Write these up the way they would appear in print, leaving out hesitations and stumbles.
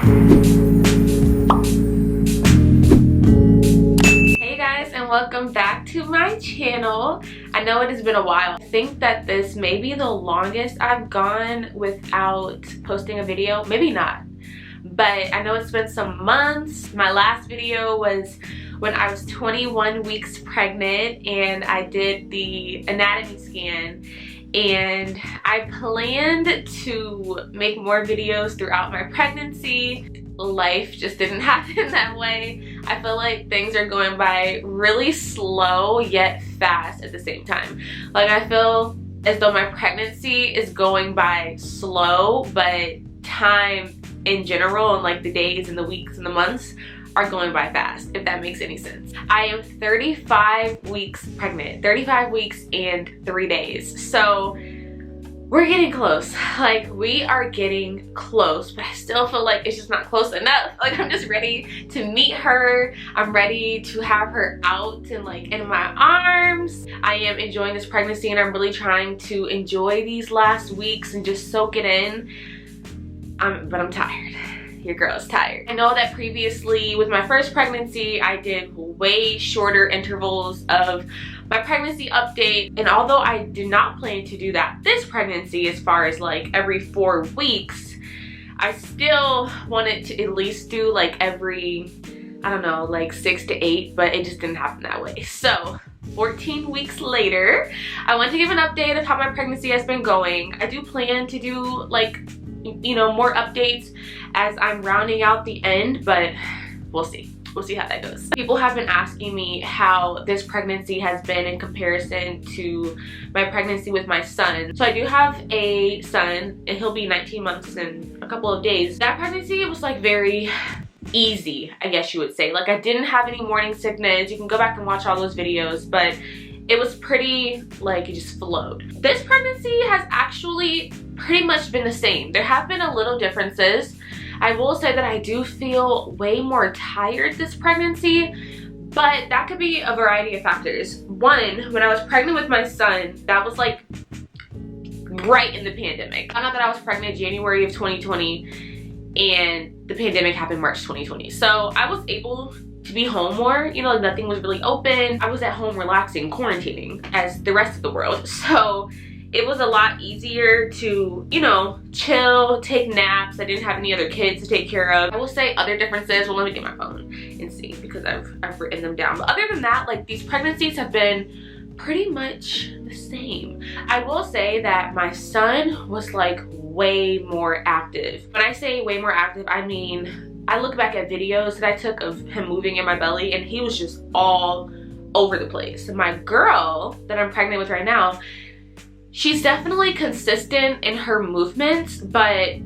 Hey guys, and welcome back to my channel. I know it has been a while. I think that this may be the longest I've gone without posting a video. Maybe not, but I know it's been some months. My last video was when I was 21 weeks pregnant and I did the anatomy scan, and I planned to make more videos throughout my pregnancy. Life just didn't happen that way. I feel like things are going by really slow yet fast at the same time. Like, I feel as though my pregnancy is going by slow, but time in general, and like the days and the weeks and the months, are going by fast, if that makes any sense. I am 35 weeks pregnant, 35 weeks and 3 days. So we're getting close. Like, we are getting close, but I still feel like it's just not close enough. Like, I'm just ready to meet her. I'm ready to have her out and like in my arms. I am enjoying this pregnancy, and I'm really trying to enjoy these last weeks and just soak it in. But I'm tired. Your girl's tired. I know that previously with my first pregnancy, I did way shorter intervals of my pregnancy update, and although I do not plan to do that this pregnancy, as far as like every 4 weeks, I still wanted to at least do like every, I don't know, like 6 to 8, but it just didn't happen that way. So 14 weeks later, I want to give an update of how my pregnancy has been going. I do plan to do like, you know, more updates as I'm rounding out the end, but we'll see. We'll see how that goes. People have been asking me how this pregnancy has been in comparison to my pregnancy with my son. So I do have a son, and he'll be 19 months in a couple of days. That pregnancy was like very easy, I guess you would say. Like, I didn't have any morning sickness. You can go back and watch all those videos, but it was pretty, like, it just flowed. This pregnancy has actually pretty much been the same. There have been a little differences. I will say that I do feel way more tired this pregnancy, but that could be a variety of factors. One, when I was pregnant with my son, that was like right in the pandemic. I found out that I was pregnant January of 2020, and the pandemic happened March 2020. So I was able to be home more, you know, like nothing was really open. I was at home relaxing, quarantining as the rest of the world. So it was a lot easier to, you know, chill, take naps. I didn't have any other kids to take care of. I will say other differences. Well, let me get my phone and see, because I've written them down. But other than that, like, these pregnancies have been pretty much the same. I will say that my son was like way more active. When I say way more active, I mean, I look back at videos that I took of him moving in my belly, and he was just all over the place. My girl that I'm pregnant with right now, she's definitely consistent in her movements, but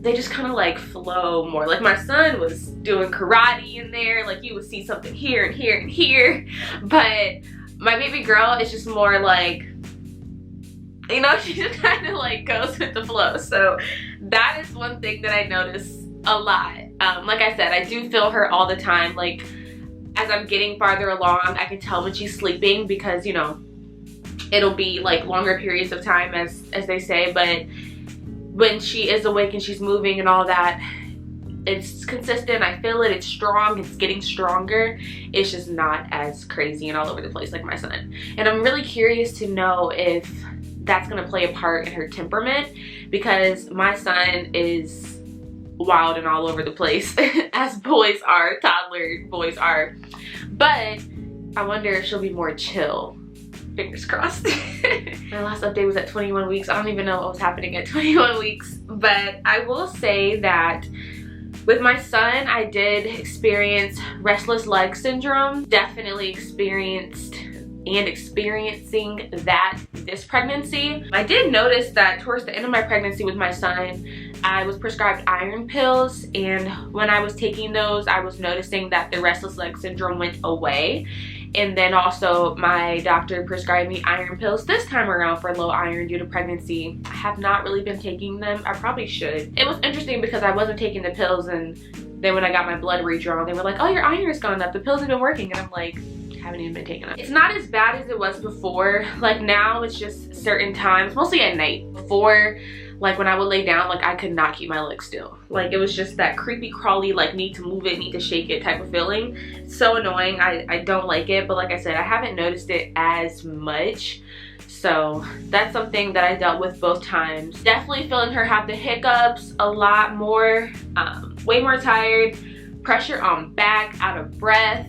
they just kind of like flow more. Like, my son was doing karate in there, like you would see something here and here and here, but my baby girl is just more like, you know, she just kind of like goes with the flow. So that is one thing that I notice a lot. Like I said, I do feel her all the time. Like, as I'm getting farther along, I can tell when she's sleeping, because, you know, it'll be like longer periods of time, as they say, but when she is awake and she's moving and all that, it's consistent. I feel it. It's strong. It's getting stronger. It's just not as crazy and all over the place like my son. And I'm really curious to know if that's going to play a part in her temperament, because my son is wild and all over the place as boys are, toddler boys are. But I wonder if she'll be more chill. Fingers crossed. My last update was at 21 weeks. I don't even know what was happening at 21 weeks. But I will say that with my son, I did experience restless leg syndrome. Definitely experienced and experiencing that this pregnancy. I did notice that towards the end of my pregnancy with my son, I was prescribed iron pills, and when I was taking those, I was noticing that the restless leg syndrome went away. And then also my doctor prescribed me iron pills this time around for low iron due to pregnancy. I have not really been taking them. I probably should. It was interesting because I wasn't taking the pills, and then when I got my blood redrawn, they were like, oh, your iron's gone up. The pills have been working. And I'm like, haven't even been taking them. It's not as bad as it was before. Like, now it's just certain times, mostly at night. Before, like when I would lay down, like I could not keep my legs still. Like it was just that creepy crawly, like need to move it, need to shake it type of feeling. So annoying. I don't like it, but like I said, I haven't noticed it as much. So that's something that I dealt with both times. Definitely feeling her have the hiccups a lot more, way more tired, pressure on back, out of breath,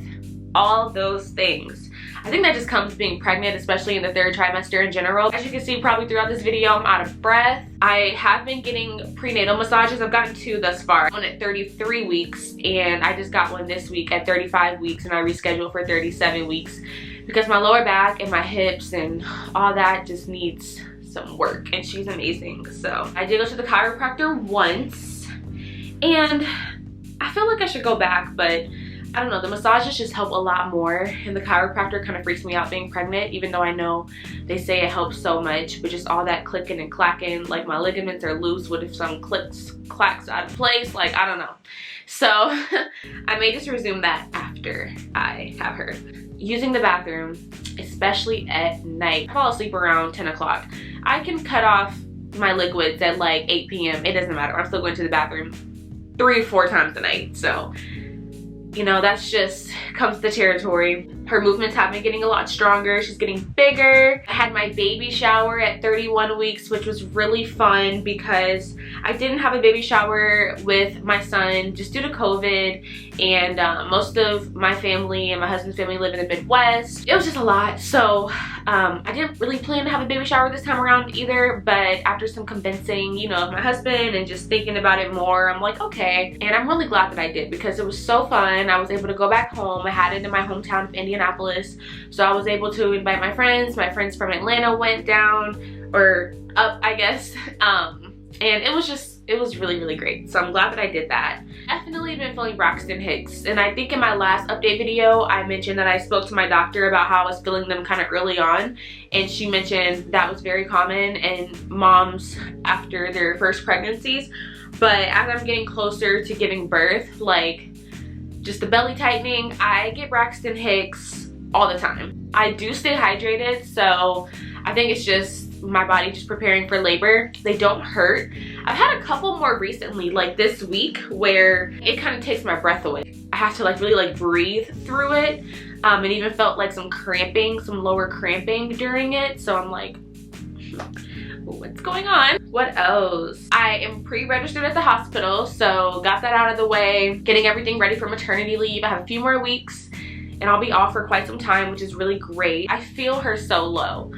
all those things. I think that just comes being pregnant, especially in the 3rd trimester in general. As you can see probably throughout this video, I'm out of breath. I have been getting prenatal massages. I've gotten 2 thus far. One at 33 weeks, and I just got one this week at 35 weeks, and I rescheduled for 37 weeks because my lower back and my hips and all that just needs some work, and she's amazing. So I did go to the chiropractor once, and I feel like I should go back, but I don't know, the massages just help a lot more, and the chiropractor kind of freaks me out being pregnant, even though I know they say it helps so much, but just all that clicking and clacking, like my ligaments are loose, what if some clacks out of place, like I don't know. So I may just resume that after I have her. Using the bathroom, especially at night, I fall asleep around 10 o'clock. I can cut off my liquids at like 8 p.m. It doesn't matter, I'm still going to the bathroom 3 or 4 times a night. So you know, that's just comes the territory. Her movements have been getting a lot stronger. She's getting bigger. I had my baby shower at 31 weeks, which was really fun because I didn't have a baby shower with my son just due to COVID, and most of my family and my husband's family live in the Midwest. It was just a lot. So I didn't really plan to have a baby shower this time around either, but after some convincing, you know, of my husband and just thinking about it more, I'm like, okay. And I'm really glad that I did because it was so fun. I was able to go back home. I had it in my hometown of Indianapolis, so I was able to invite my friends. My friends from Atlanta went down, or up, I guess, and it was really, really great. So I'm glad that I did that. Definitely been feeling Braxton Hicks, and I think in my last update video I mentioned that I spoke to my doctor about how I was feeling them kind of early on, and she mentioned that was very common in moms after their first pregnancies. But as I'm getting closer to giving birth, like just the belly tightening, I get Braxton Hicks all the time. I do stay hydrated, so I think it's just my body just preparing for labor. They don't hurt. I've had a couple more recently, like this week, where it kind of takes my breath away. I have to like really like breathe through it, and even felt like some cramping, some lower cramping during it. So I'm like, what's going on? What else? I am pre-registered at the hospital, so got that out of the way, getting everything ready for maternity leave. I have a few more weeks and I'll be off for quite some time, which is really great. I feel her so low.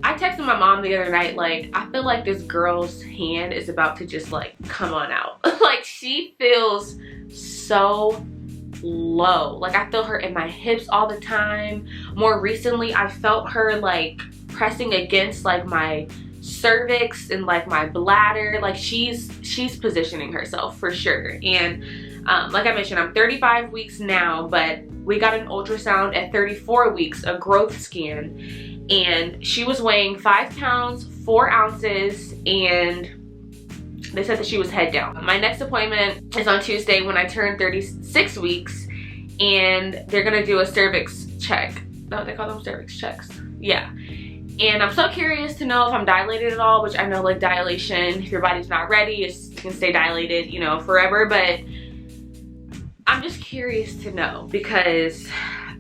I texted my mom the other night, like, I feel like this girl's hand is about to just like come on out. Like she feels so low. Like I feel her in my hips all the time. More recently, I felt her like pressing against like my cervix and like my bladder. Like she's positioning herself for sure. And like I mentioned, I'm 35 weeks now, but we got an ultrasound at 34 weeks, a growth scan, and she was weighing 5 pounds 4 ounces, and they said that she was head down. My next appointment is on Tuesday when I turn 36 weeks, and they're gonna do a cervix check. Is that what they call them? Cervix checks? Yeah. And I'm so curious to know if I'm dilated at all, which I know like dilation, if your body's not ready, you can stay dilated, you know, forever. But I'm just curious to know because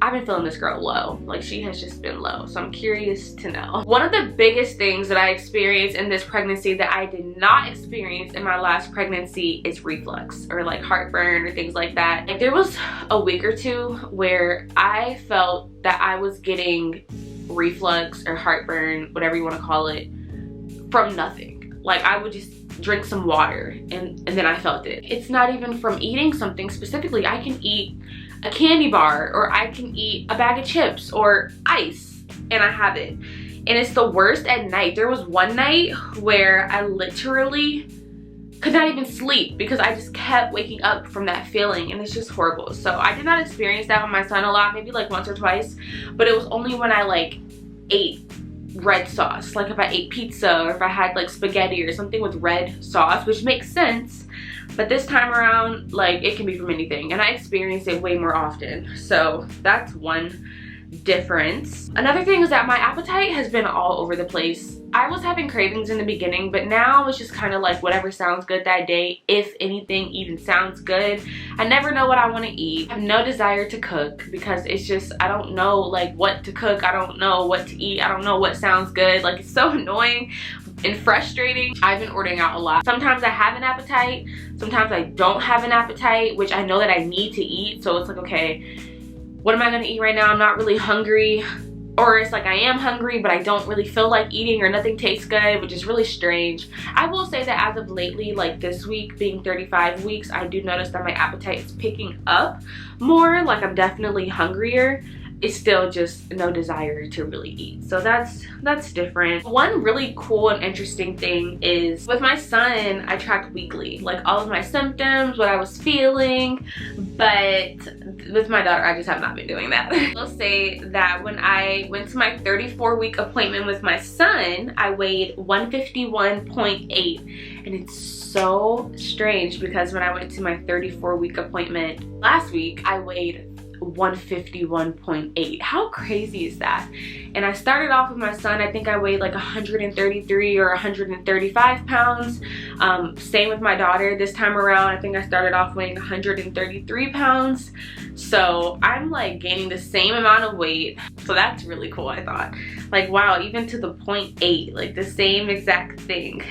I've been feeling this girl low. Like she has just been low. So I'm curious to know. One of the biggest things that I experienced in this pregnancy that I did not experience in my last pregnancy is reflux or like heartburn or things like that. Like there was a week or two where I felt that I was getting reflux or heartburn, whatever you want to call it, from nothing. Like I would just drink some water and then I felt it. It's not even from eating something specifically. I can eat a candy bar or I can eat a bag of chips or ice and I have it. And it's the worst at night. There was one night where I literally could not even sleep because I just kept waking up from that feeling, and it's just horrible. So I did not experience that with my son a lot, maybe like once or twice, but it was only when I like ate red sauce, like if I ate pizza or if I had like spaghetti or something with red sauce, which makes sense. But this time around, like it can be from anything, and I experience it way more often. So that's one difference. Another thing is that my appetite has been all over the place. I was having cravings in the beginning, but now it's just kind of like whatever sounds good that day, if anything even sounds good. I never know what I want to eat. I have no desire to cook because it's just, I don't know like what to cook. I don't know what to eat. I don't know what sounds good. Like, it's so annoying and frustrating. I've been ordering out a lot. Sometimes I have an appetite, sometimes I don't have an appetite, which I know that I need to eat. So it's like, okay, what am I gonna eat right now? I'm not really hungry. Or it's like I am hungry, but I don't really feel like eating, or nothing tastes good, which is really strange. I will say that as of lately, like this week being 35 weeks, I do notice that my appetite is picking up more. Like, I'm definitely hungrier. It's still just no desire to really eat. So that's different. One really cool and interesting thing is with my son, I track weekly, like all of my symptoms, what I was feeling, but with my daughter, I just have not been doing that. I'll say that when I went to my 34-week appointment with my son, I weighed 151.8, and it's so strange because when I went to my 34-week appointment last week, I weighed 151.8. How crazy is that? And I started off with my son, I think I weighed like 133 or 135 pounds. Same with my daughter this time around. I think I started off weighing 133 pounds. So I'm like gaining the same amount of weight. So that's really cool, I thought. Like, wow, even to the 0.8, like the same exact thing.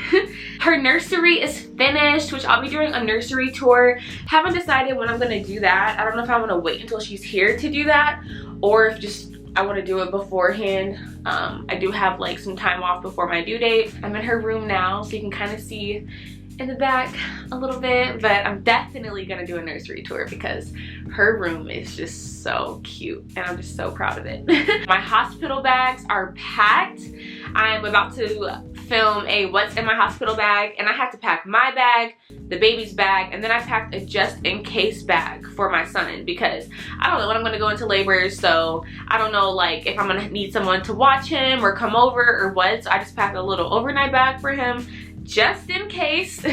Her nursery is finished, which I'll be doing a nursery tour. Haven't decided when I'm gonna do that. I don't know if I wanna wait until she's here to do that, or if just I want to do it beforehand. I do have like some time off before my due date. I'm in her room now, so you can kind of see in the back a little bit, but I'm definitely gonna do a nursery tour because her room is just so cute and I'm just so proud of it. My hospital bags are packed. I'm about to film a what's in my hospital bag, and I had to pack my bag, the baby's bag, and then I packed a just in case bag for my son because I don't know when I'm gonna go into labor, so I don't know like if I'm gonna need someone to watch him or come over or what, so I just packed a little overnight bag for him just in case.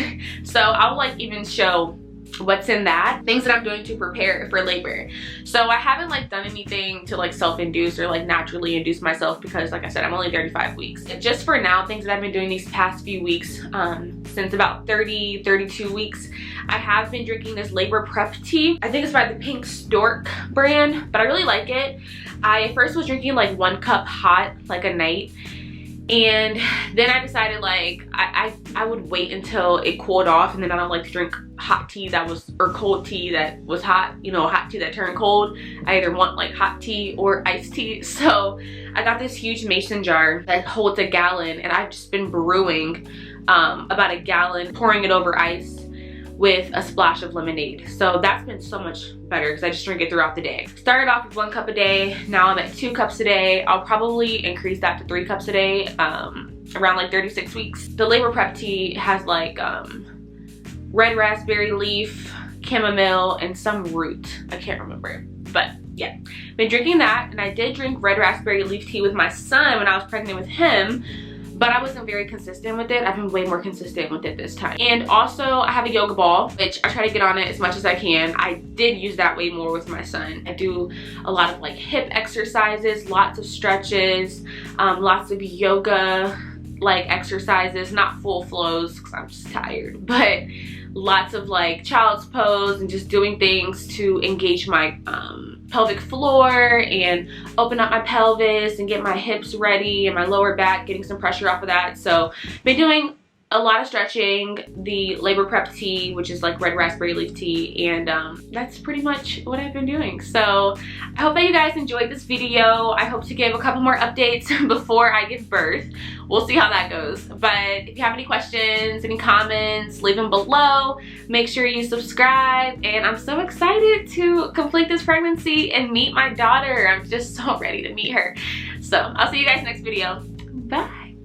So I'll like even show what's in that, things that I'm doing to prepare for labor. So I haven't like done anything to like self-induce or like naturally induce myself because like I said, I'm only 35 weeks. Just for now, things that I've been doing these past few weeks, since about 32 weeks, I have been drinking this labor prep tea. I think it's by the Pink Stork brand, but I really like it. I first was drinking like 1 cup hot like a night, and then I decided like I would wait until it cooled off, and then I don't like to drink hot tea that was, or cold tea that was hot, you know, hot tea that turned cold. I either want like hot tea or iced tea. So I got this huge mason jar that holds a gallon, and I've just been brewing about a gallon, pouring it over ice with a splash of lemonade. So that's been so much better because I just drink it throughout the day. Started off with 1 cup a day, now I'm at 2 cups a day. I'll probably increase that to 3 cups a day around like 36 weeks. The labor prep tea has like red raspberry leaf, chamomile, and some root. I can't remember, but yeah. Been drinking that, and I did drink red raspberry leaf tea with my son when I was pregnant with him, but I wasn't very consistent with it. I've been way more consistent with it this time. And also I have a yoga ball, which I try to get on it as much as I can. I did use that way more with my son. I do a lot of like hip exercises, lots of stretches, lots of yoga like exercises, not full flows because I'm just tired, but lots of like child's pose and just doing things to engage my pelvic floor and open up my pelvis and get my hips ready and my lower back, getting some pressure off of that. So been doing a lot of stretching, the labor prep tea, which is like red raspberry leaf tea, and that's pretty much what I've been doing. So I hope that you guys enjoyed this video. I hope to give a couple more updates before I give birth. We'll see how that goes. But if you have any questions, any comments, leave them below. Make sure you subscribe, and I'm so excited to complete this pregnancy and meet my daughter. I'm just so ready to meet her. So I'll see you guys next video. Bye.